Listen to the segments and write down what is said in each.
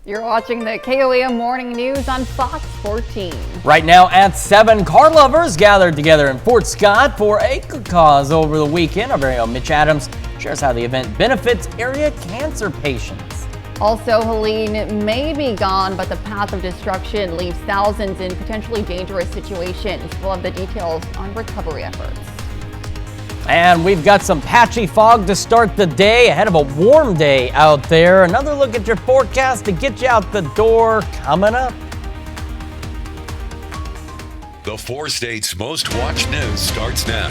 You're watching the KOAM Morning News on Fox 14. Right now at 7, car lovers gathered together in Fort Scott for a good cause over the weekend. Our very own Mitch Adams shares how the event benefits area cancer patients. Also, Helene may be gone, but the path of destruction leaves thousands in potentially dangerous situations. We'll have the details on recovery efforts. And we've got some patchy fog to start the day ahead of a warm day out there. Another look at your forecast to get you out the door coming up. The 4 states' most watched news starts now.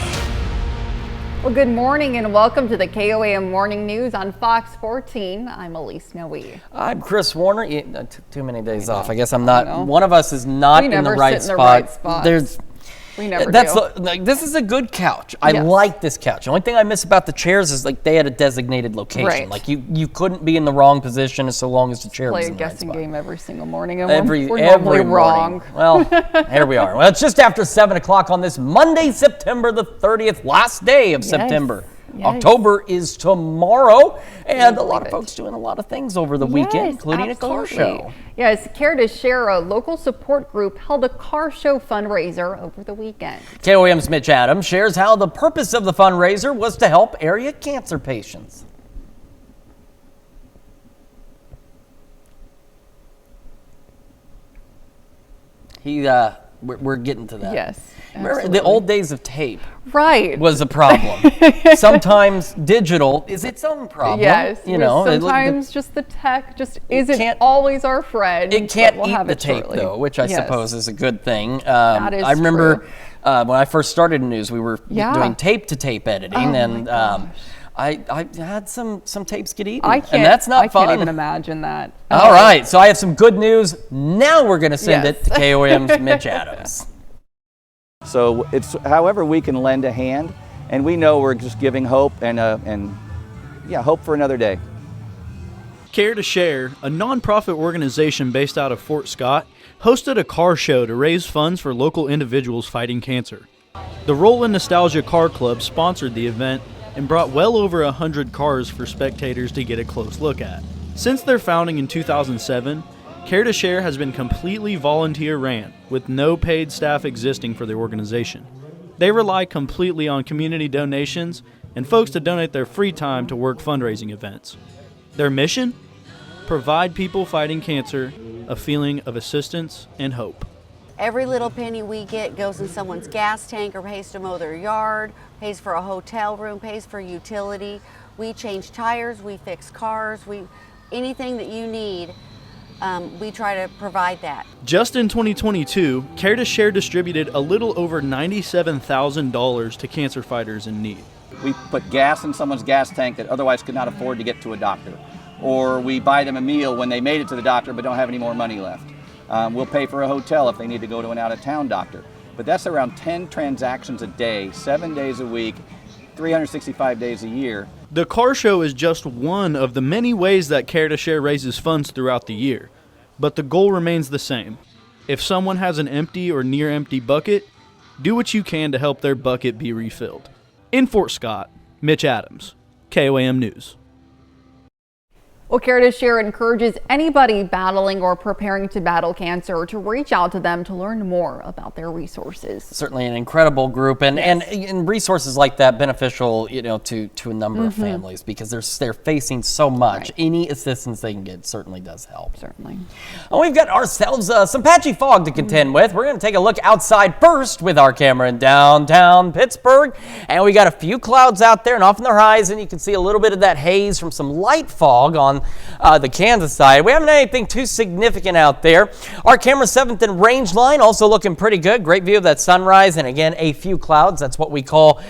Well, good morning and welcome to the KOAM Morning News on Fox 14. I'm Elise Noe. I'm Chris Warner. Too many days off. I guess I'm not. One of us is not in the right spot. We never do. This is a good couch. I like this couch. The only thing I miss about the chairs is like they had a designated location. Right. Like you couldn't be in the wrong position so long as the chair was in the right spot. Play a guessing game every single morning, and every we're normally wrong. Well, here we are. Well, it's just after 7 o'clock on this Monday, September the 30th, last day of September. Yes. October is tomorrow, and a lot of folks doing a lot of things over the weekend, including a car show. Yes, Care to Share, a local support group, held a car show fundraiser over the weekend. KOAM's Mitch Adams shares how the purpose of the fundraiser was to help area cancer patients. We're getting to that. Yes. Remember the old days of tape was a problem. Sometimes digital is its own problem. Yes, sometimes just the tech just isn't always our friend. It can't eat the tape though, which I suppose is a good thing. I remember when I first started in news, we were doing tape to tape editing, and I had some tapes get eaten, and that's not fun. I can't even imagine that. All right, so I have some good news. Now we're going to send it to KOAM's Mitch Adams. So it's however we can lend a hand, and we know we're just giving hope and hope for another day. Care to Share, a nonprofit organization based out of Fort Scott, hosted a car show to raise funds for local individuals fighting cancer. The Roll in Nostalgia Car Club sponsored the event and brought well over 100 cars for spectators to get a close look at. Since their founding in 2007, Care to Share has been completely volunteer-ran, with no paid staff existing for the organization. They rely completely on community donations and folks to donate their free time to work fundraising events. Their mission? Provide people fighting cancer a feeling of assistance and hope. Every little penny we get goes in someone's gas tank or pays to mow their yard, pays for a hotel room, pays for utility. We change tires, we fix cars, anything that you need. We try to provide that. Just in 2022, Care to Share distributed a little over $97,000 to cancer fighters in need. We put gas in someone's gas tank that otherwise could not afford to get to a doctor. Or we buy them a meal when they made it to the doctor but don't have any more money left. We'll pay for a hotel if they need to go to an out-of-town doctor. But that's around 10 transactions a day, 7 days a week, 365 days a year. The car show is just one of the many ways that Care to Share raises funds throughout the year. But the goal remains the same. If someone has an empty or near empty bucket, do what you can to help their bucket be refilled. In Fort Scott, Mitch Adams, KOAM News. Well, Care to Share encourages anybody battling or preparing to battle cancer to reach out to them to learn more about their resources. Certainly an incredible group, and resources like that beneficial, to a number of families because they're facing so much. Right. Any assistance they can get certainly does help. Certainly. Well, we've got ourselves some patchy fog to contend with. We're going to take a look outside first with our camera in downtown Pittsburgh, and we got a few clouds out there and off in the horizon. You can see a little bit of that haze from some light fog on the Kansas side. We haven't had anything too significant out there. Our camera 7th and range line also looking pretty good. Great view of that sunrise, and again, a few clouds. That's what we call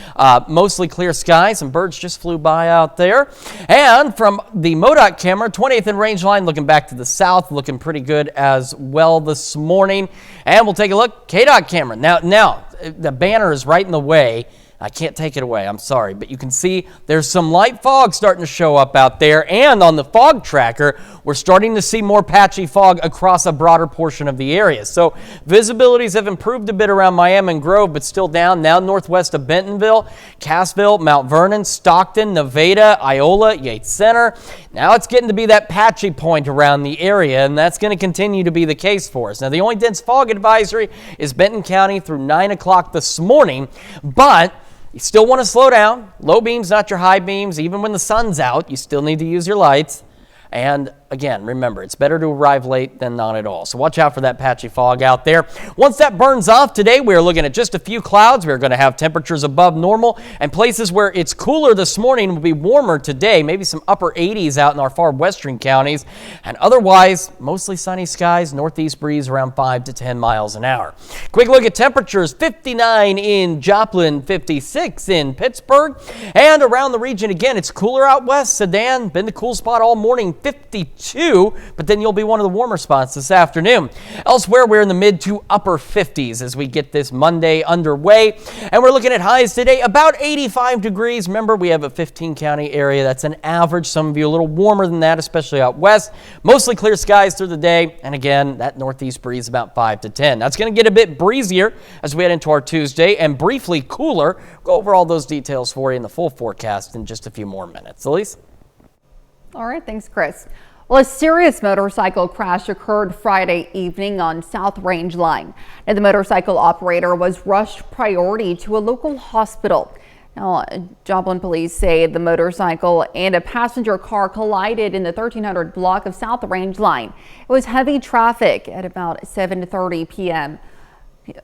mostly clear skies. Some birds just flew by out there. And from the MoDOT camera, 20th and range line looking back to the south, looking pretty good as well this morning. And we'll take a look, KDOT camera. Now the banner is right in the way. I can't take it away, I'm sorry, but you can see there's some light fog starting to show up out there, and on the fog tracker, we're starting to see more patchy fog across a broader portion of the area. So visibilities have improved a bit around Miami and Grove, but still down now northwest of Bentonville, Cassville, Mount Vernon, Stockton, Nevada, Iola, Yates Center. Now it's getting to be that patchy point around the area, and that's going to continue to be the case for us. Now the only dense fog advisory is Benton County through 9 o'clock this morning, but you still want to slow down. Low beams, not your high beams. Even when the sun's out, you still need to use your lights. And again, remember, it's better to arrive late than not at all. So watch out for that patchy fog out there. Once that burns off today, we're looking at just a few clouds. We're going to have temperatures above normal, and places where it's cooler this morning will be warmer today, maybe some upper 80s out in our far western counties. And otherwise, mostly sunny skies, northeast breeze around 5 to 10 miles an hour. Quick look at temperatures: 59 in Joplin, 56 in Pittsburgh. And around the region, again, it's cooler out west. Sedan, been the cool spot all morning, 52, but then you'll be one of the warmer spots this afternoon. Elsewhere, we're in the mid to upper 50s as we get this Monday underway, and we're looking at highs today about 85 degrees. Remember, we have a 15 county area. That's an average. Some of you a little warmer than that, especially out west. Mostly clear skies through the day, and again, that northeast breeze about 5 to 10. That's going to get a bit breezier as we head into our Tuesday, and briefly cooler. Go over all those details for you in the full forecast in just a few more minutes. Elise? All right, thanks, Chris. Well, a serious motorcycle crash occurred Friday evening on South Range Line. And the motorcycle operator was rushed priority to a local hospital. Now, Joplin police say the motorcycle and a passenger car collided in the 1300 block of South Range Line. It was heavy traffic at about 7:30 p.m.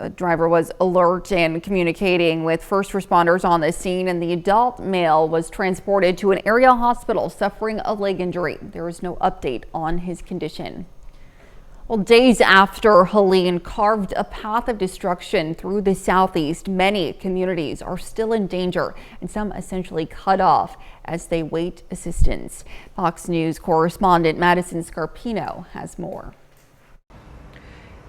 The driver was alert and communicating with first responders on the scene, and the adult male was transported to an area hospital suffering a leg injury. There is no update on his condition. Well, days after Helene carved a path of destruction through the southeast, many communities are still in danger and some essentially cut off as they wait assistance. Fox News correspondent Madison Scarpino has more.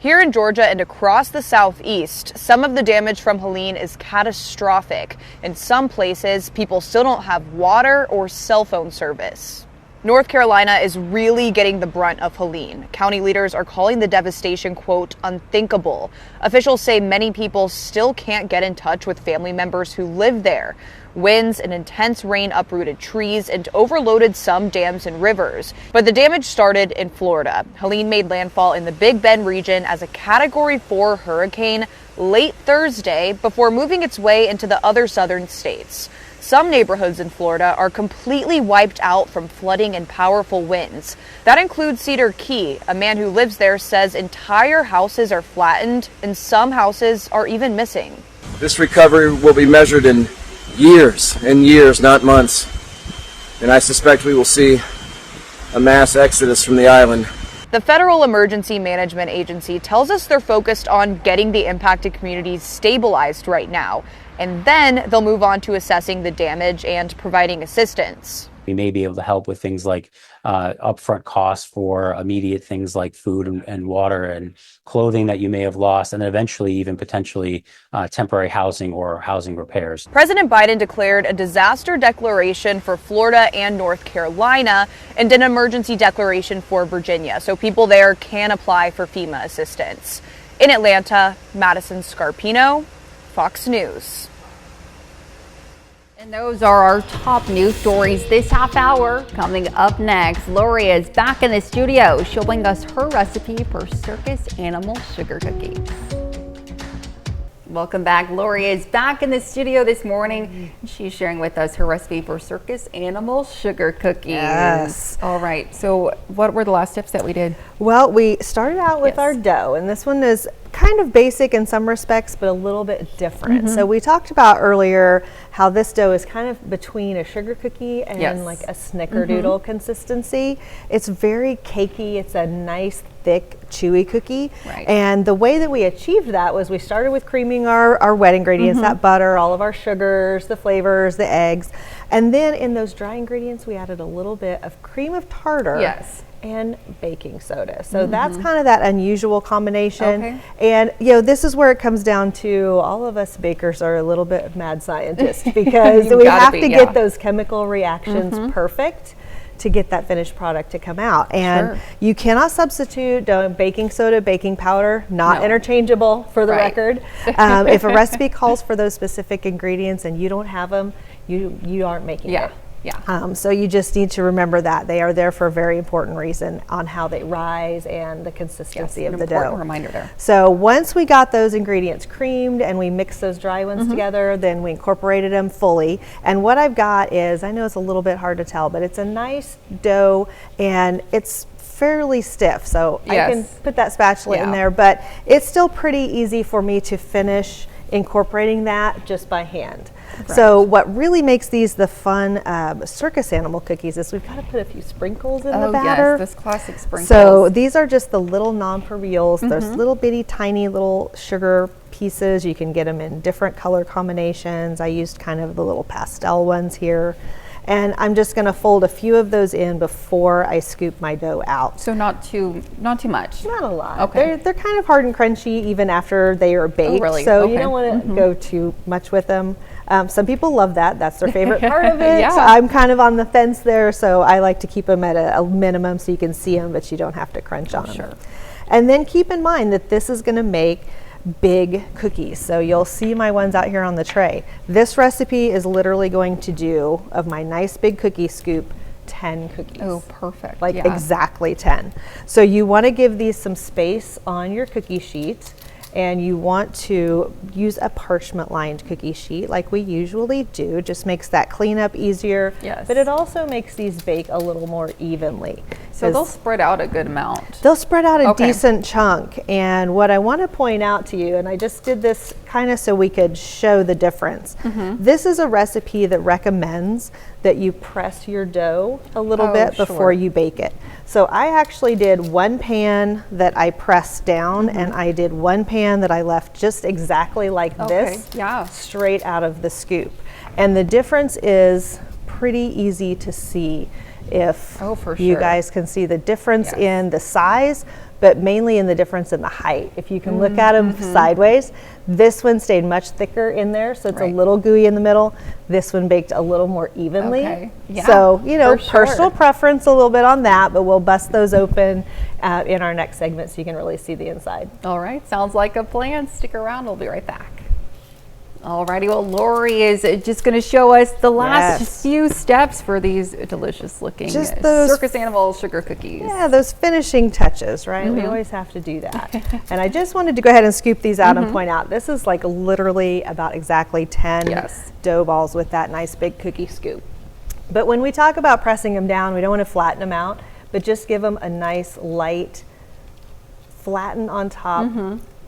Here in Georgia and across the southeast, some of the damage from Helene is catastrophic. In some places, people still don't have water or cell phone service. North Carolina is really getting the brunt of Helene. County leaders are calling the devastation, quote, unthinkable. Officials say many people still can't get in touch with family members who live there. Winds and intense rain uprooted trees and overloaded some dams and rivers. But the damage started in Florida. Helene made landfall in the Big Bend region as a Category 4 hurricane late Thursday before moving its way into the other southern states. Some neighborhoods in Florida are completely wiped out from flooding and powerful winds. That includes Cedar Key. A man who lives there says entire houses are flattened and some houses are even missing. This recovery will be measured in years and years, not months. And I suspect we will see a mass exodus from the island. The Federal Emergency Management Agency tells us they're focused on getting the impacted communities stabilized right now, and then they'll move on to assessing the damage and providing assistance. We may be able to help with things like upfront costs for immediate things like food and water and clothing that you may have lost, and then eventually even potentially temporary housing or housing repairs. President Biden declared a disaster declaration for Florida and North Carolina and an emergency declaration for Virginia, so people there can apply for FEMA assistance. In Atlanta, Madison Scarpino, Fox News. And those are our top news stories this half hour. Coming up next, Lori is back in the studio showing us her recipe for circus animal sugar cookies. Welcome back. Lori is back in the studio this morning. She's sharing with us her recipe for circus animal sugar cookies. Yes. All right. So what were the last steps that we did? Well, we started out with our dough, and this one is kind of basic in some respects, but a little bit different. So we talked about earlier how this dough is kind of between a sugar cookie and like a snickerdoodle consistency. It's very cakey. It's a nice, thick, chewy cookie. Right. And the way that we achieved that was we started with creaming our wet ingredients, that butter, all of our sugars, the flavors, the eggs. And then in those dry ingredients, we added a little bit of cream of tartar. Yes. and baking soda. So that's kind of that unusual combination. Okay. And this is where it comes down to all of us bakers are a little bit of mad scientists because we have to get those chemical reactions perfect to get that finished product to come out. And you cannot substitute baking soda, baking powder, not interchangeable for the record. If a recipe calls for those specific ingredients and you don't have them, you aren't making it. So you just need to remember that they are there for a very important reason on how they rise and the consistency of the dough. Important reminder there. So once we got those ingredients creamed and we mixed those dry ones together, then we incorporated them fully. And what I've got is, I know it's a little bit hard to tell, but it's a nice dough and it's fairly stiff. So I can put that spatula in there, but it's still pretty easy for me to finish incorporating that just by hand. So what really makes these the fun circus animal cookies is we've got to put a few sprinkles in the batter. Yes, this classic sprinkles. So these are just the little nonpareils. There's little bitty tiny little sugar pieces. You can get them in different color combinations. I used kind of the little pastel ones here. And I'm just going to fold a few of those in before I scoop my dough out. So not too much. Not a lot. Okay. They're kind of hard and crunchy even after they are baked. Oh, really? So you don't want to go too much with them. Some people love that. That's their favorite part of it. I'm kind of on the fence there, so I like to keep them at a minimum so you can see them, but you don't have to crunch on them. And then keep in mind that this is going to make big cookies. So you'll see my ones out here on the tray. This recipe is literally going to do, of my nice big cookie scoop, 10 cookies. Oh, perfect. Like exactly 10. So you want to give these some space on your cookie sheet, and you want to use a parchment lined cookie sheet like we usually do. Just makes that cleanup easier. But it also makes these bake a little more evenly. So they'll spread out a good amount. They'll spread out a decent chunk. And what I want to point out to you, and I just did this kind of so we could show the difference. This is a recipe that recommends that you press your dough a little bit before you bake it. So I actually did one pan that I pressed down and I did one pan that I left just exactly like this, straight out of the scoop. And the difference is pretty easy to see if you guys can see the difference in the size, but mainly in the difference in the height. If you can look at them sideways, this one stayed much thicker in there, so it's a little gooey in the middle. This one baked a little more evenly. So, personal preference a little bit on that, but we'll bust those open in our next segment so you can really see the inside. All right, sounds like a plan. Stick around, we'll be right back. Alrighty, well, Lori is just going to show us the last few steps for these delicious looking circus animal sugar cookies. Yeah, those finishing touches, right? We always have to do that. And I just wanted to go ahead and scoop these out and point out, this is like literally about exactly 10 dough balls with that nice big cookie scoop. But when we talk about pressing them down, we don't want to flatten them out, but just give them a nice light flatten on top,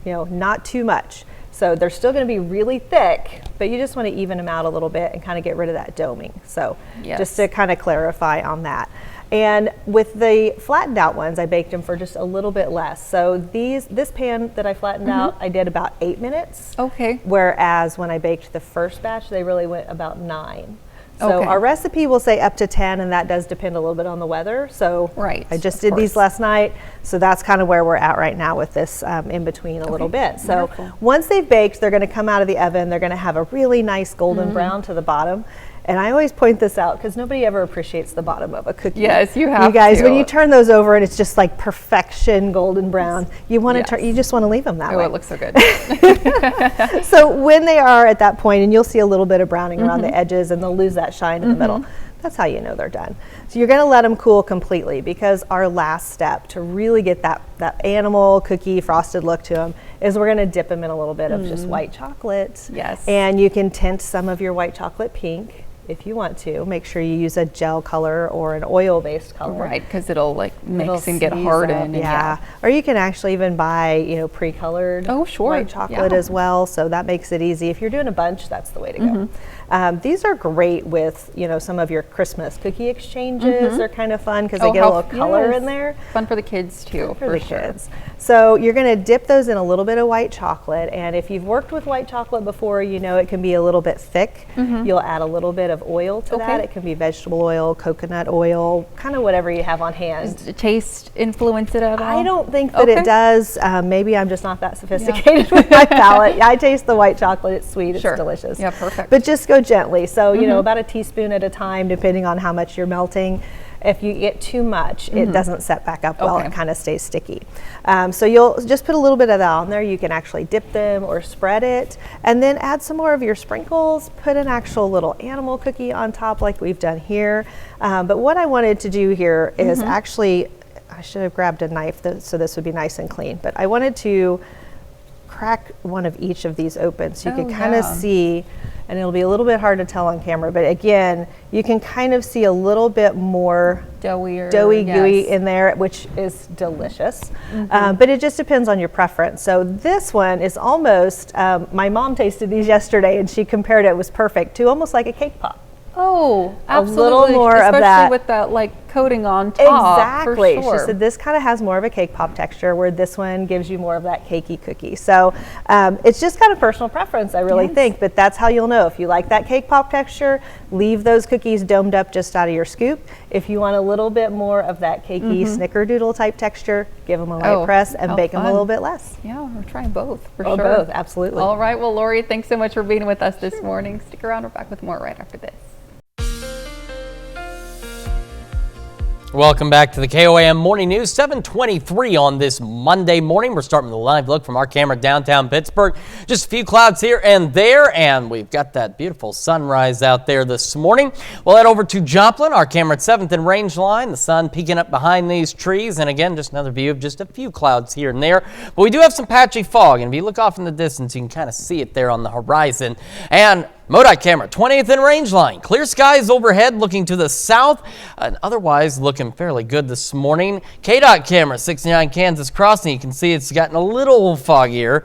not too much. So they're still going to be really thick, but you just want to even them out a little bit and kind of get rid of that doming. So just to kind of clarify on that. And with the flattened out ones, I baked them for just a little bit less. So this pan that I flattened out, I did about 8 minutes. Whereas when I baked the first batch, they really went about 9. So our recipe will say up to 10, and that does depend a little bit on the weather. So I just did these last night. So that's kind of where we're at right now with this in between a little bit. So once they've baked, they're going to come out of the oven. They're going to have a really nice golden brown to the bottom. And I always point this out because nobody ever appreciates the bottom of a cookie. Yes, you have You guys, when you turn those over and it's just like perfection golden brown, you want to you just want to leave them that way. Oh, it looks so good. So when they are at that point, and you'll see a little bit of browning around the edges and they'll lose that shine in the middle, that's how you know they're done. So you're going to let them cool completely, because our last step to really get that animal cookie frosted look to them is we're going to dip them in a little bit of just white chocolate. And you can tint some of your white chocolate pink if you want to. Make sure you use a gel color or an oil-based color. Right, because it'll like mix and get hardened. Or you can actually even buy, pre-colored white chocolate as well. So that makes it easy. If you're doing a bunch, that's the way to go. These are great with, some of your Christmas cookie exchanges. They're kind of fun because they get a little color in there. Fun for the kids too, for sure. Kids. So you're going to dip those in a little bit of white chocolate, and if you've worked with white chocolate before, it can be a little bit thick. You'll add a little bit of oil to that. It can be vegetable oil, coconut oil, kind of whatever you have on hand. Does the taste influence it at all? I don't think that it does. Maybe I'm just not that sophisticated with my palate. I taste the white chocolate. It's sweet. It's delicious. Yeah, perfect. But just go gently. So, about a teaspoon at a time, depending on how much you're melting. If you get too much, it doesn't set back up well. It kind of stays sticky. So you'll just put a little bit of that on there. You can actually dip them or spread it, and then add some more of your sprinkles. Put an actual little animal cookie on top like we've done here. But what I wanted to do here is actually, I should have grabbed a knife so this would be nice and clean, but I wanted to crack one of each of these open so you can kind of see, and it'll be a little bit hard to tell on camera, but again, you can kind of see a little bit more doughy, gooey in there, which is delicious. But it just depends on your preference. So this one is almost, my mom tasted these yesterday and she compared it was perfect to almost like a cake pop. Oh, absolutely. A little more especially of that. with that coating on top. Exactly. For sure. She said this kind of has more of a cake pop texture, where this one gives you more of that cakey cookie. So it's just kind of personal preference, I really think, but that's how you'll know. If you like that cake pop texture, leave those cookies domed up just out of your scoop. If you want a little bit more of that cakey snickerdoodle type texture, give them a light press and bake them a little bit less. Yeah, we're trying both for sure. Both, absolutely. All right, well, Lori, thanks so much for being with us this morning. Stick around, we're back with more right after this. Welcome back to the KOAM Morning News, 7:23 on this Monday morning. We're starting with a live look from our camera downtown Pittsburgh. Just a few clouds here and there, and we've got that beautiful sunrise out there this morning. We'll head over to Joplin, our camera at 7th and Range Line. The sun peeking up behind these trees, and again, just another view of just a few clouds here and there. But we do have some patchy fog, and if you look off in the distance, you can kind of see it there on the horizon. And MoDOT camera, 20th and Range Line. Clear skies overhead looking to the south, and otherwise looking fairly good this morning. KDOT camera, 69 Kansas Crossing. You can see it's gotten a little foggier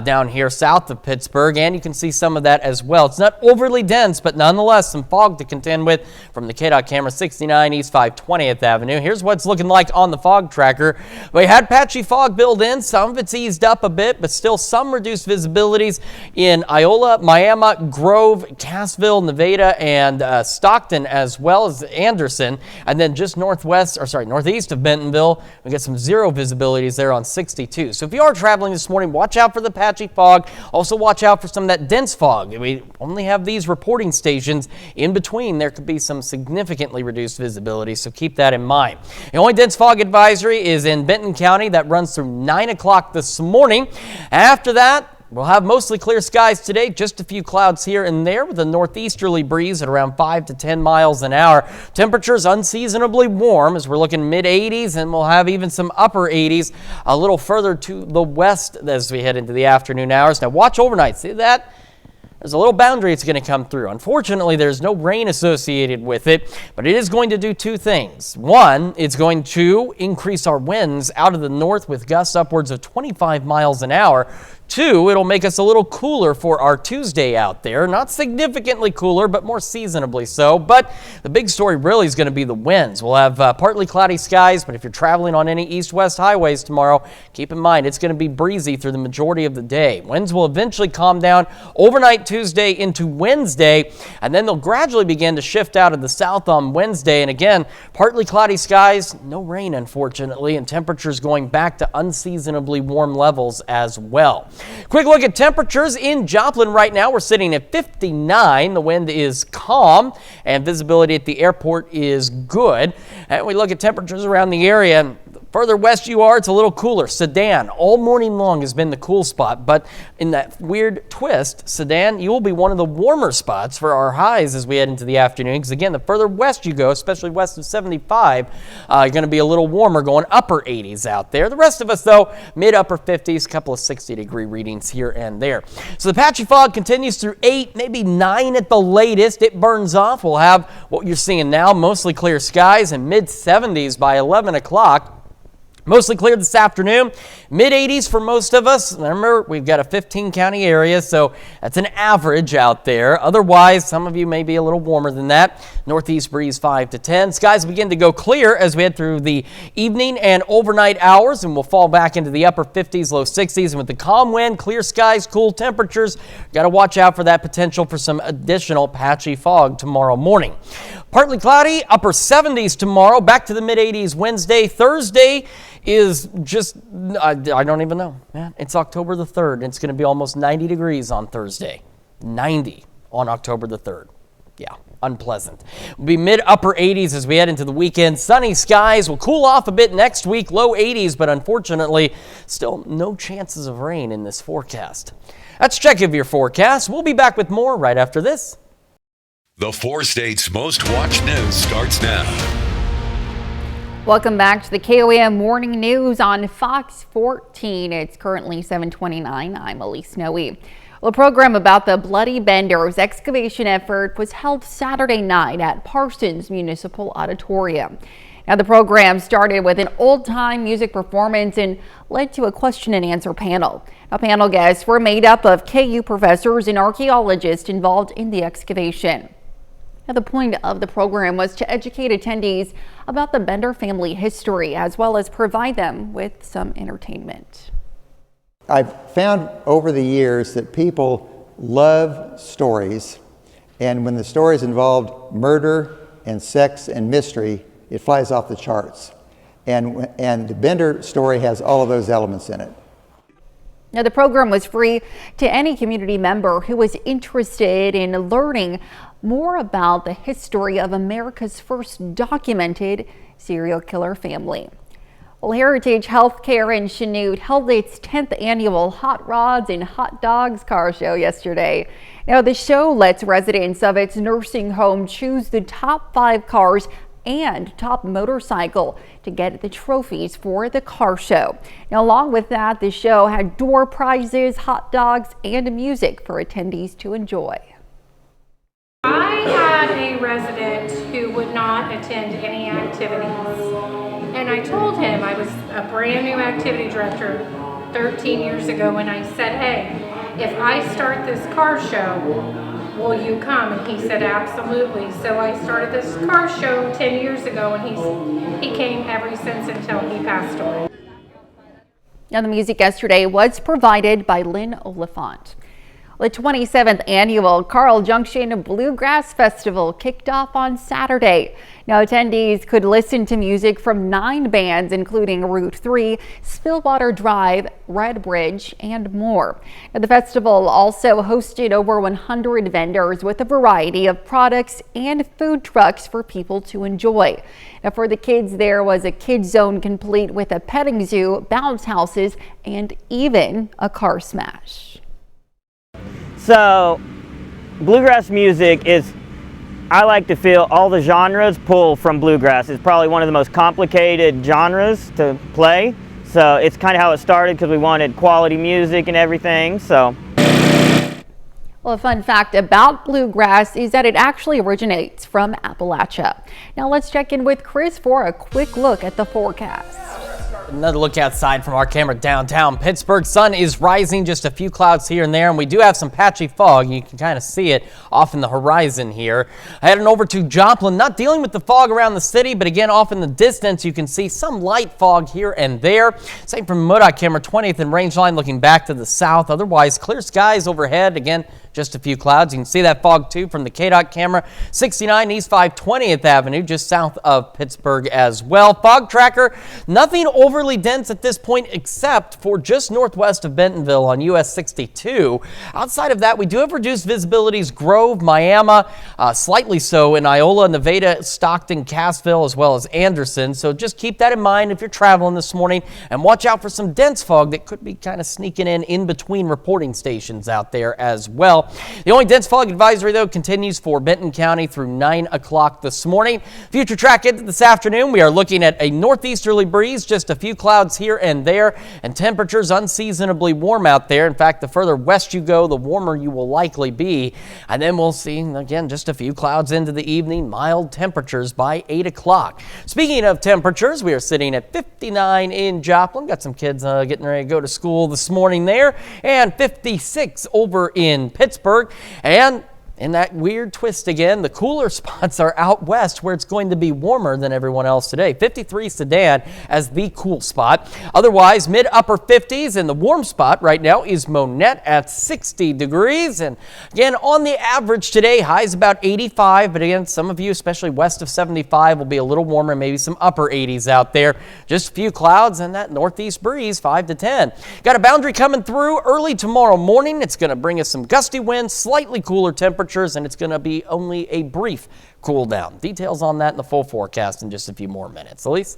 down here south of Pittsburgh, and you can see some of that as well. It's not overly dense, but nonetheless some fog to contend with from the KDOT camera, 69 East 520th Avenue. Here's what it's looking like on the fog tracker. We had patchy fog build in. Some of it's eased up a bit, but still some reduced visibilities in Iola, Miami, Grove, Cassville, Nevada, and Stockton, as well as Anderson. And then just northeast of Bentonville, we get some zero visibilities there on 62. So if you are traveling this morning, watch out for the patchy fog. Also watch out for some of that dense fog. We only have these reporting stations. In between, there could be some significantly reduced visibility, so keep that in mind. The only dense fog advisory is in Benton County. That runs through 9 o'clock this morning. After that, we'll have mostly clear skies today, just a few clouds here and there with a northeasterly breeze at around 5 to 10 miles an hour. Temperatures unseasonably warm as we're looking mid-80s, and we'll have even some upper 80s a little further to the west as we head into the afternoon hours. Now watch overnight. See that? There's a little boundary it's going to come through. Unfortunately, there's no rain associated with it, but it is going to do two things. One, it's going to increase our winds out of the north with gusts upwards of 25 miles an hour. Two, it'll make us a little cooler for our Tuesday out there. Not significantly cooler, but more seasonably so. But the big story really is going to be the winds. We'll have partly cloudy skies, but if you're traveling on any east-west highways tomorrow, keep in mind it's going to be breezy through the majority of the day. Winds will eventually calm down overnight Tuesday into Wednesday, and then they'll gradually begin to shift out of the south on Wednesday. And again, partly cloudy skies, no rain unfortunately, and temperatures going back to unseasonably warm levels as well. Quick look at temperatures in Joplin right now. We're sitting at 59. The wind is calm and visibility at the airport is good. And we look at temperatures around the area, and further west you are, it's a little cooler. Sedan all morning long has been the cool spot, but in that weird twist, Sedan, you will be one of the warmer spots for our highs as we head into the afternoon, because again, the further west you go, especially west of 75, you're going to be a little warmer, going upper 80s out there. The rest of us, though, mid-upper 50s, a couple of 60-degree readings here and there. So the patchy fog continues through 8, maybe 9 at the latest. It burns off. We'll have what you're seeing now, mostly clear skies and mid-70s by 11 o'clock. Mostly clear this afternoon, mid-80s for most of us. Remember, we've got a 15-county area, so that's an average out there. Otherwise, some of you may be a little warmer than that. Northeast breeze 5 to 10. Skies begin to go clear as we head through the evening and overnight hours, and we'll fall back into the upper 50s, low 60s. And with the calm wind, clear skies, cool temperatures, got to watch out for that potential for some additional patchy fog tomorrow morning. Partly cloudy, upper 70s tomorrow, back to the mid-80s Wednesday. Thursday is just, I don't even know, man. It's October the 3rd. It's going to be almost 90 degrees on Thursday. 90 on October the 3rd. Yeah, unpleasant. We'll be mid-upper 80s as we head into the weekend. Sunny skies will cool off a bit next week, low 80s, but unfortunately, still no chances of rain in this forecast. That's a check of your forecast. We'll be back with more right after this. The 4 states' most watched news starts now. Welcome back to the KOAM Morning News on Fox 14. It's currently 7:29. I'm Elise Snowy. Well, the program about the Bloody Benders excavation effort was held Saturday night at Parsons Municipal Auditorium. Now, the program started with an old-time music performance and led to a question and answer panel. Now, panel guests were made up of KU professors and archaeologists involved in the excavation. Now, the point of the program was to educate attendees about the Bender family history, as well as provide them with some entertainment. I've found over the years that people love stories, and when the stories involved murder and sex and mystery, it flies off the charts. And the Bender story has all of those elements in it. Now, the program was free to any community member who was interested in learning more about the history of America's first documented serial killer family. Well, Heritage Healthcare in Chanute held its 10th annual Hot Rods and Hot Dogs car show yesterday. Now, the show lets residents of its nursing home choose the top 5 cars and top motorcycle to get the trophies for the car show. Now, along with that, the show had door prizes, hot dogs, and music for attendees to enjoy. I had a resident who would not attend any activities, and I told him, I was a brand new activity director 13 years ago, and I said, hey, if I start this car show, will you come? And he said, absolutely. So I started this car show 10 years ago, and he came ever since until he passed away. Now, the music yesterday was provided by Lynn Oliphant. The 27th annual Carl Junction Bluegrass Festival kicked off on Saturday. Now, attendees could listen to music from 9 bands, including Route 3, Spillwater Drive, Red Bridge, and more. Now, the festival also hosted over 100 vendors with a variety of products and food trucks for people to enjoy. Now, for the kids, there was a kids zone complete with a petting zoo, bounce houses, and even a car smash. So, bluegrass music is, I like to feel all the genres pull from bluegrass. It's probably one of the most complicated genres to play. So it's kind of how it started because we wanted quality music and everything. So. Well, a fun fact about bluegrass is that it actually originates from Appalachia. Now let's check in with Chris for a quick look at the forecast. Another look outside from our camera downtown Pittsburgh. Sun is rising, just a few clouds here and there, and we do have some patchy fog. You can kind of see it off in the horizon here. Heading over to Joplin, not dealing with the fog around the city, but again, off in the distance, you can see some light fog here and there. Same from MoDOT camera 20th and Rangeline looking back to the south. Otherwise, clear skies overhead. Again, just a few clouds. You can see that fog too from the KDOT camera 69 East 520th Avenue, just south of Pittsburgh as well. Fog tracker, nothing overly dense at this point except for just northwest of Bentonville on US 62. Outside of that, we do have reduced visibilities Grove, Miami, slightly so in Iola, Nevada, Stockton, Cassville, as well as Anderson. So just keep that in mind if you're traveling this morning, and watch out for some dense fog that could be kind of sneaking in between reporting stations out there as well. well. The only dense fog advisory, though, continues for Benton County through 9 o'clock this morning. Future track into this afternoon, we are looking at a northeasterly breeze, just a few clouds here and there, and temperatures unseasonably warm out there. In fact, the further west you go, the warmer you will likely be. And then we'll see, again, just a few clouds into the evening, mild temperatures by 8 o'clock. Speaking of temperatures, we are sitting at 59 in Joplin. Got some kids getting ready to go to school this morning there, and 56 over in Pittsburgh. And in that weird twist again, the cooler spots are out west where it's going to be warmer than everyone else today. 53 Sedan as the cool spot. Otherwise, mid-upper 50s, and the warm spot right now is Monette at 60 degrees. And again, on the average today, highs about 85. But again, some of you, especially west of 75, will be a little warmer, maybe some upper 80s out there. Just a few clouds and that northeast breeze, 5 to 10. Got a boundary coming through early tomorrow morning. It's going to bring us some gusty winds, slightly cooler temperatures, and it's going to be only a brief cool down. Details on that in the full forecast in just a few more minutes. Elise?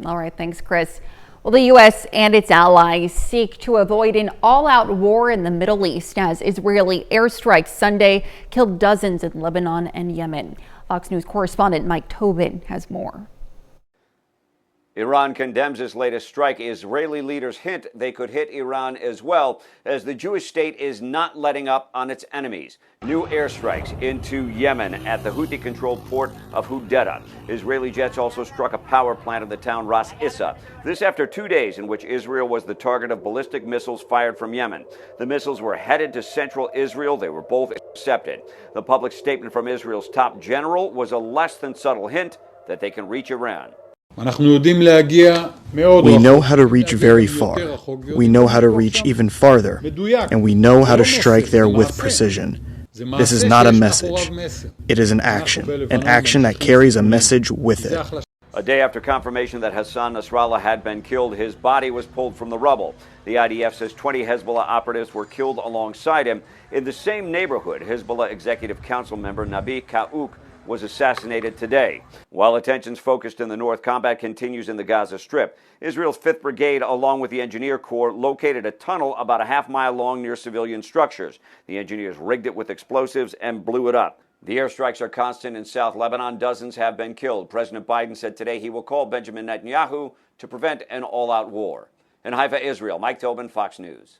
All right, thanks, Chris. Well, the U.S. and its allies seek to avoid an all-out war in the Middle East as Israeli airstrikes Sunday killed dozens in Lebanon and Yemen. Fox News correspondent Mike Tobin has more. Iran condemns its latest strike. Israeli leaders hint they could hit Iran as well, as the Jewish state is not letting up on its enemies. New airstrikes into Yemen at the Houthi-controlled port of Hodeidah. Israeli jets also struck a power plant in the town Ras Issa. This after 2 days in which Israel was the target of ballistic missiles fired from Yemen. The missiles were headed to central Israel. They were both intercepted. The public statement from Israel's top general was a less than subtle hint that they can reach Iran. We know how to reach very far. We know how to reach even farther. And we know how to strike there with precision. This is not a message. It is an action that carries a message with it. A day after confirmation that Hassan Nasrallah had been killed, his body was pulled from the rubble. The IDF says 20 Hezbollah operatives were killed alongside him. In the same neighborhood, Hezbollah Executive Council member Nabi Kaouk was assassinated today. While attention's focused in the north, combat continues in the Gaza Strip. Israel's 5th Brigade, along with the Engineer Corps, located a tunnel about a half-mile long near civilian structures. The engineers rigged it with explosives and blew it up. The airstrikes are constant in South Lebanon. Dozens have been killed. President Biden said today he will call Benjamin Netanyahu to prevent an all-out war. In Haifa, Israel, Mike Tobin, Fox News.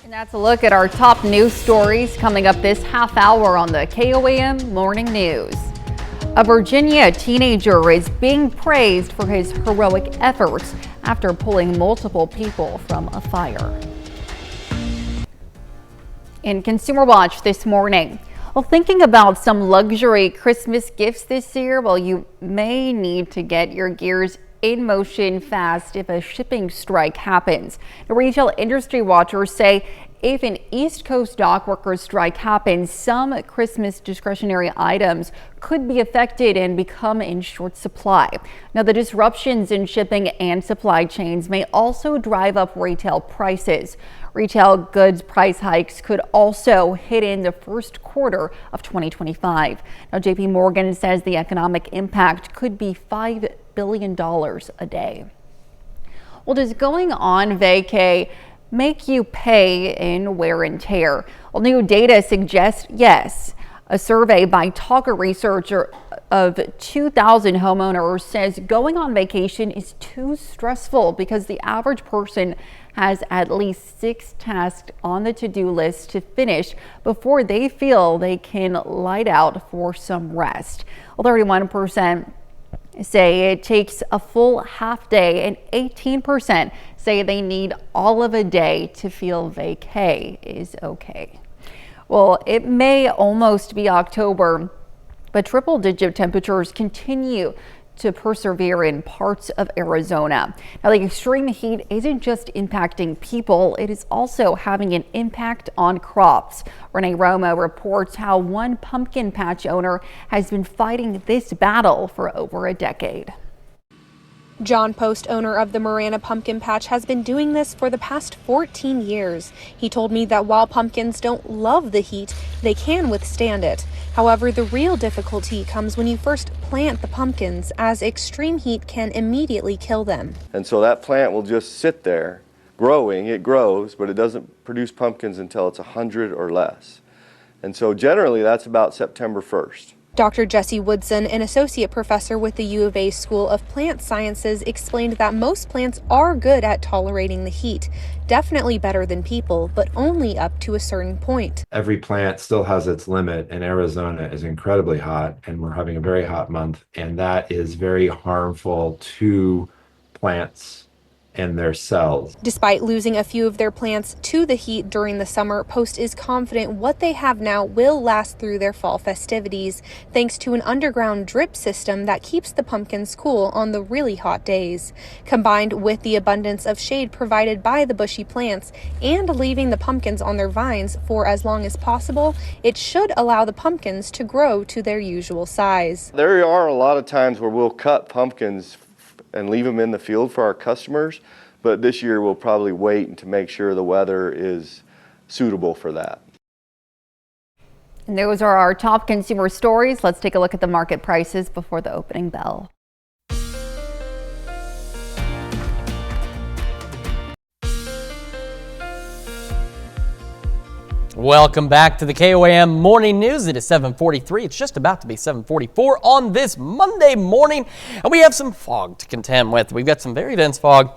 And that's a look at our top news stories coming up this half hour on the KOAM Morning News. A Virginia teenager is being praised for his heroic efforts after pulling multiple people from a fire. In Consumer Watch this morning, well, thinking about some luxury Christmas gifts this year, well, you may need to get your gears in motion fast if a shipping strike happens. The retail industry watchers say if an East Coast dock workers strike happens, some Christmas discretionary items could be affected and become in short supply. Now, the disruptions in shipping and supply chains may also drive up retail prices. Retail goods price hikes could also hit in the first quarter of 2025. Now, JP Morgan says the economic impact could be $5 billion a day. Well, does going on vacay make you pay in wear and tear? Well, new data suggests yes. A survey by Talker Researcher of 2,000 homeowners says going on vacation is too stressful because the average person has at least 6 tasks on the to-do list to finish before they feel they can light out for some rest. Well, 31% say it takes a full half day and 18% say they need all of a day to feel vacay is okay. Well, it may almost be October, but triple-digit temperatures continue to persevere in parts of Arizona. Now, the extreme heat isn't just impacting people, it is also having an impact on crops. Renee Romo reports how one pumpkin patch owner has been fighting this battle for over a decade. John Post, owner of the Marana Pumpkin Patch, has been doing this for the past 14 years. He told me that while pumpkins don't love the heat, they can withstand it. However, the real difficulty comes when you first plant the pumpkins, as extreme heat can immediately kill them. And so that plant will just sit there, growing, it grows, but it doesn't produce pumpkins until it's 100 or less. And so generally that's about September 1st. Dr. Jesse Woodson, an associate professor with the U of A School of Plant Sciences, explained that most plants are good at tolerating the heat, definitely better than people, but only up to a certain point. Every plant still has its limit, and Arizona is incredibly hot, and we're having a very hot month, and that is very harmful to plants and their cells. Despite losing a few of their plants to the heat during the summer, Post is confident what they have now will last through their fall festivities, thanks to an underground drip system that keeps the pumpkins cool on the really hot days. Combined with the abundance of shade provided by the bushy plants and leaving the pumpkins on their vines for as long as possible, it should allow the pumpkins to grow to their usual size. There are a lot of times where we'll cut pumpkins and leave them in the field for our customers, but this year we'll probably wait to make sure the weather is suitable for that. And those are our top consumer stories. Let's take a look at the market prices before the opening bell. Welcome back to the KOAM Morning News. It is 7:43. It's just about to be 7:44 on this Monday morning, and we have some fog to contend with. We've got some very dense fog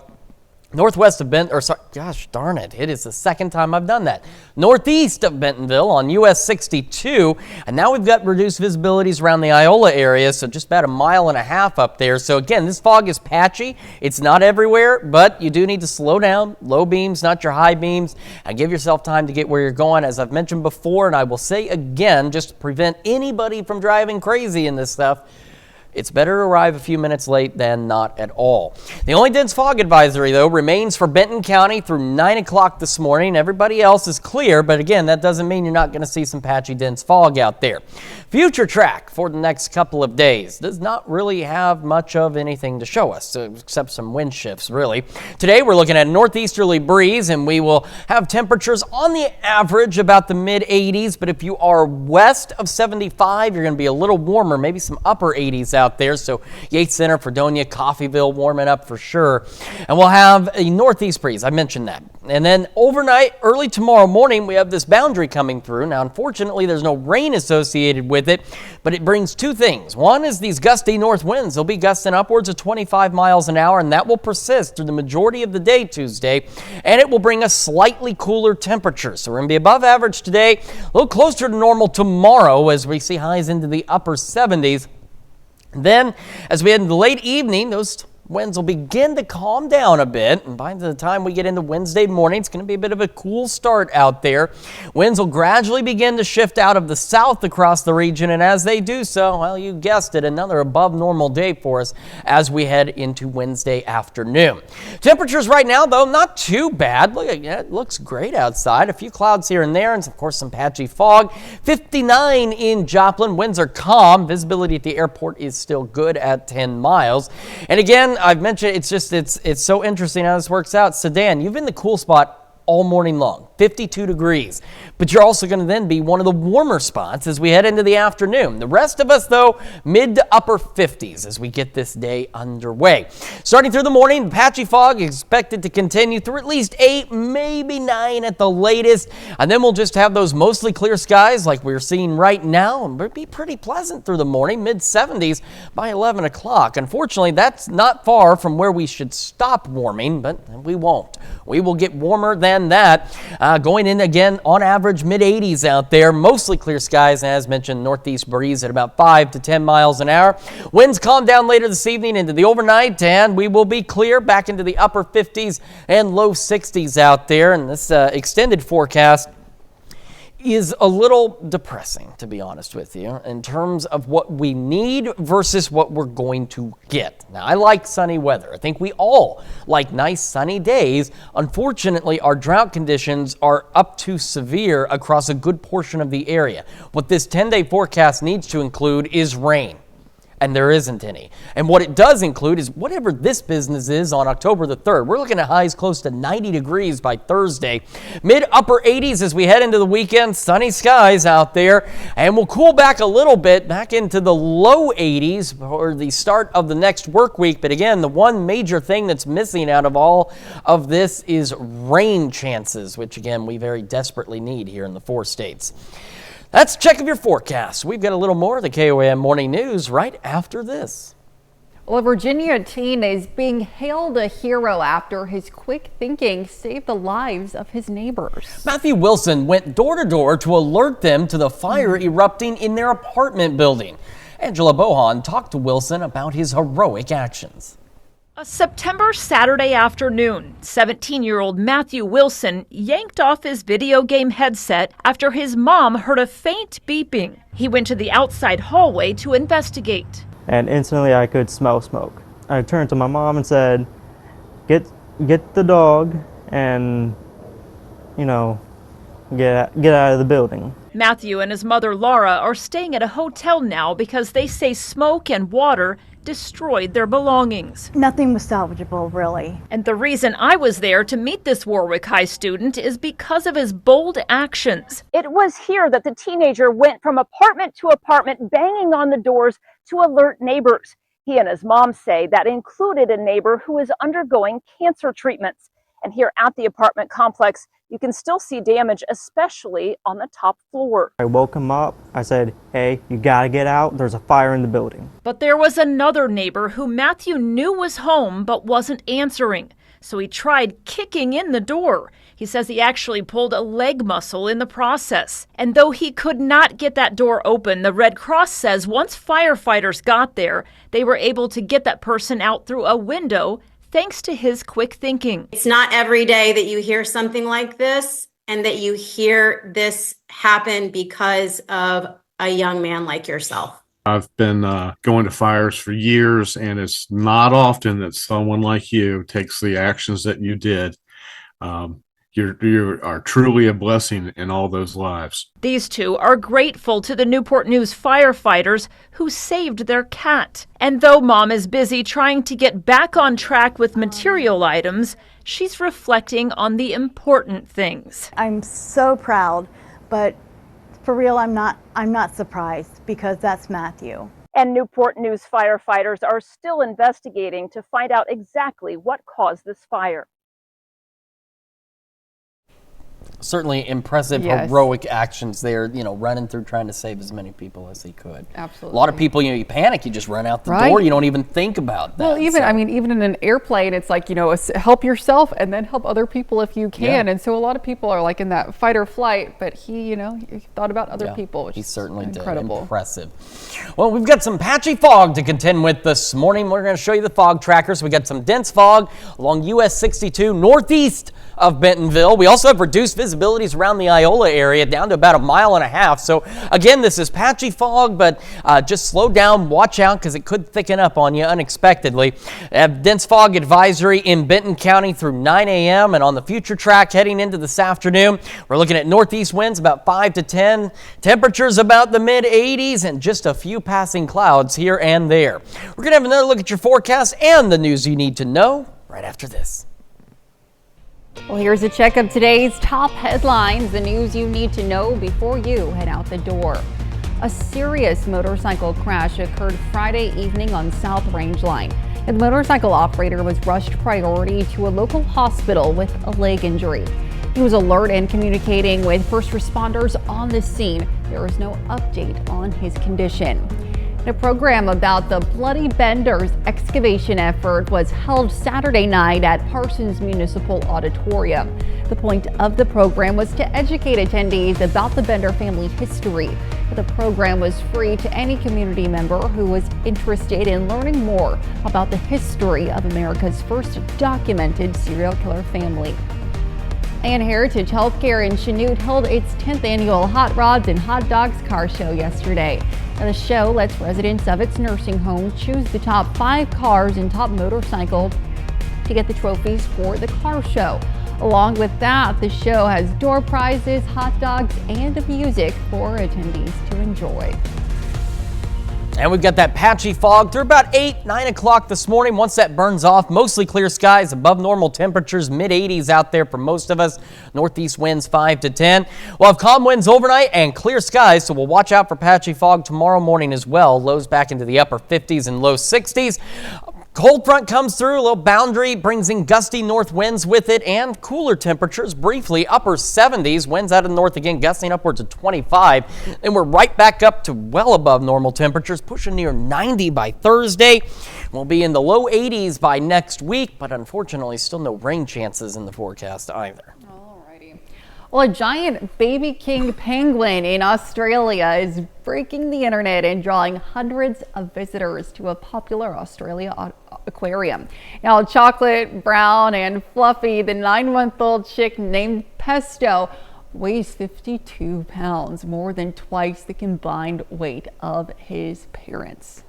northwest of Bentonville, or sorry, gosh darn it, it is the second time I've done that. Northeast of Bentonville on US 62, and now we've got reduced visibilities around the Iola area, so just about 1.5 miles up there. So again, this fog is patchy. It's not everywhere, but you do need to slow down. Low beams, not your high beams, and give yourself time to get where you're going. As I've mentioned before, and I will say again, just to prevent anybody from driving crazy in this stuff, it's better to arrive a few minutes late than not at all. The only dense fog advisory, though, remains for Benton County through 9 o'clock this morning. Everybody else is clear, but again, that doesn't mean you're not going to see some patchy dense fog out there. Future track for the next couple of days does not really have much of anything to show us, except some wind shifts, really. Today, we're looking at a northeasterly breeze, and we will have temperatures on the average about the mid-80s, but if you are west of 75, you're going to be a little warmer, maybe some upper 80s out there. So Yates Center, Fredonia, Coffeyville warming up for sure. And we'll have a northeast breeze. I mentioned that. And then overnight, early tomorrow morning, we have this boundary coming through. Now, unfortunately, there's no rain associated with it, but it brings two things. One is these gusty north winds. They'll be gusting upwards of 25 miles an hour, and that will persist through the majority of the day Tuesday, and it will bring us slightly cooler temperatures. So we're going to be above average today, a little closer to normal tomorrow as we see highs into the upper 70s. Then, as we head into the late evening, those winds will begin to calm down a bit, and by the time we get into Wednesday morning, it's going to be a bit of a cool start out there. Winds will gradually begin to shift out of the south across the region, and as they do so, well, you guessed it, another above normal day for us as we head into Wednesday afternoon. Temperatures right now, though, not too bad. Look at it, looks great outside. A few clouds here and there, and of course some patchy fog. 59 in Joplin. Winds are calm. Visibility at the airport is still good at 10 miles. And again, I've mentioned it's so interesting how this works out. Sedan, you've been in the cool spot all morning long, 52 degrees. But you're also going to then be one of the warmer spots as we head into the afternoon. The rest of us, though, mid to upper 50s as we get this day underway. Starting through the morning, patchy fog expected to continue through at least 8, maybe 9 at the latest. And then we'll just have those mostly clear skies like we're seeing right now. And it'll be pretty pleasant through the morning, mid 70s by 11 o'clock. Unfortunately, that's not far from where we should stop warming, but we won't. We will get warmer than that, going in again on average mid 80s out there, mostly clear skies, and as mentioned, northeast breeze at about 5 to 10 miles an hour. Winds calm down later this evening into the overnight, and we will be clear back into the upper 50s and low 60s out there. And this extended forecast is a little depressing, to be honest with you, in terms of what we need versus what we're going to get. Now, I like sunny weather. I think we all like nice sunny days. Unfortunately, our drought conditions are up to severe across a good portion of the area. What this 10-day forecast needs to include is rain. and there isn't any. And what it does include is whatever this business is on October the 3rd. We're looking at highs close to 90 degrees by Thursday. Mid-upper 80s as we head into the weekend. Sunny skies out there. And we'll cool back a little bit, back into the low 80s for the start of the next work week. But again, the one major thing that's missing out of all of this is rain chances, which again, we very desperately need here in the 4 states. That's a check of your forecast. We've got a little more of the KOAM Morning News right after this. Well, a Virginia teen is being hailed a hero after his quick thinking saved the lives of his neighbors. Matthew Wilson went door to door to alert them to the fire erupting in their apartment building. Angela Bohan talked to Wilson about his heroic actions. A September Saturday afternoon, 17-year-old Matthew Wilson yanked off his video game headset after his mom heard a faint beeping. He went to the outside hallway to investigate. And instantly I could smell smoke. I turned to my mom and said, get the dog and, get out of the building. Matthew and his mother Laura are staying at a hotel now because they say smoke and water destroyed their belongings. Nothing was salvageable, really. And the reason I was there to meet this Warwick High student is because of his bold actions. It was here that the teenager went from apartment to apartment, banging on the doors to alert neighbors. He and his mom say that included a neighbor who is undergoing cancer treatments. And here at the apartment complex, you can still see damage, especially on the top floor. I woke him up. I said, hey, you gotta get out. There's a fire in the building. But there was another neighbor who Matthew knew was home but wasn't answering. So he tried kicking in the door. He says he actually pulled a leg muscle in the process. And though he could not get that door open, the Red Cross says once firefighters got there, they were able to get that person out through a window thanks to his quick thinking. It's not every day that you hear something like this and that you hear this happen because of a young man like yourself. I've been going to fires for years, and it's not often that someone like you takes the actions that you did. You are truly a blessing in all those lives. These two are grateful to the Newport News firefighters who saved their cat. And though Mom is busy trying to get back on track with material items, she's reflecting on the important things. I'm so proud, but for real, I'm not surprised because that's Matthew. And Newport News firefighters are still investigating to find out exactly what caused this fire. Certainly impressive, heroic actions there, running through trying to save as many people as he could. Absolutely. A lot of people, you panic, you just run out the door, you don't even think about that. Well, even in an airplane, it's like, help yourself and then help other people if you can. Yeah. And so a lot of people are like in that fight or flight, but he thought about other people, which he certainly incredible. Did. Impressive. Well, we've got some patchy fog to contend with this morning. We're going to show you the fog trackers. We got some dense fog along US 62 northeast of Bentonville. We also have reduced visibilities around the Iola area down to about 1.5 miles. So again, this is patchy fog, but just slow down, watch out because it could thicken up on you unexpectedly. Have dense fog advisory in Benton County through 9 a.m. and on the future track heading into this afternoon, we're looking at northeast winds about 5 to 10, temperatures about the mid 80s and just a few passing clouds here and there. We're going to have another look at your forecast and the news you need to know right after this. Well, here's a check of today's top headlines, the news you need to know before you head out the door. A serious motorcycle crash occurred Friday evening on South Range Line. The motorcycle operator was rushed priority to a local hospital with a leg injury. He was alert and communicating with first responders on the scene. There was no update on his condition. A program about the Bloody Benders excavation effort was held Saturday night at Parsons Municipal Auditorium. The point of the program was to educate attendees about the Bender family history. The program was free to any community member who was interested in learning more about the history of America's first documented serial killer family. And Heritage Healthcare in Chanute held its 10th annual Hot Rods and Hot Dogs car show yesterday. Now, the show lets residents of its nursing home choose the top 5 cars and top motorcycle to get the trophies for the car show. Along with that, the show has door prizes, hot dogs, and music for attendees to enjoy. And we've got that patchy fog through about 8, 9 o'clock this morning. Once that burns off, mostly clear skies, above normal temperatures, mid-80s out there for most of us. Northeast winds 5 to 10. We'll have calm winds overnight and clear skies, so we'll watch out for patchy fog tomorrow morning as well. Lows back into the upper 50s and low 60s. Cold front comes through, a little boundary, brings in gusty north winds with it and cooler temperatures briefly, upper 70s, winds out of the north again, gusting upwards of 25. Then we're right back up to well above normal temperatures, pushing near 90 by Thursday. We'll be in the low 80s by next week, but unfortunately still no rain chances in the forecast either. Well, a giant baby king penguin in Australia is breaking the internet and drawing hundreds of visitors to a popular Australia aquarium. Now, chocolate, brown, and fluffy, the 9-month-old chick named Pesto weighs 52 pounds, more than twice the combined weight of his parents.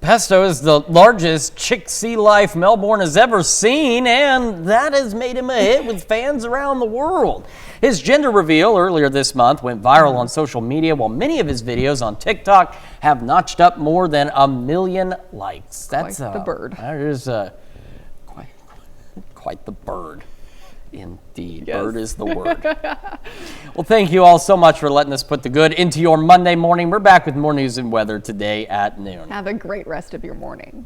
Pesto is the largest chick sea life Melbourne has ever seen, and that has made him a hit with fans around the world. His gender reveal earlier this month went viral on social media, while many of his videos on TikTok have notched up more than 1 million likes. That's quite the bird. That is quite the bird. Indeed. Yes. Bird is the word. Well, thank you all so much for letting us put the good into your Monday morning. We're back with more news and weather today at noon. Have a great rest of your morning.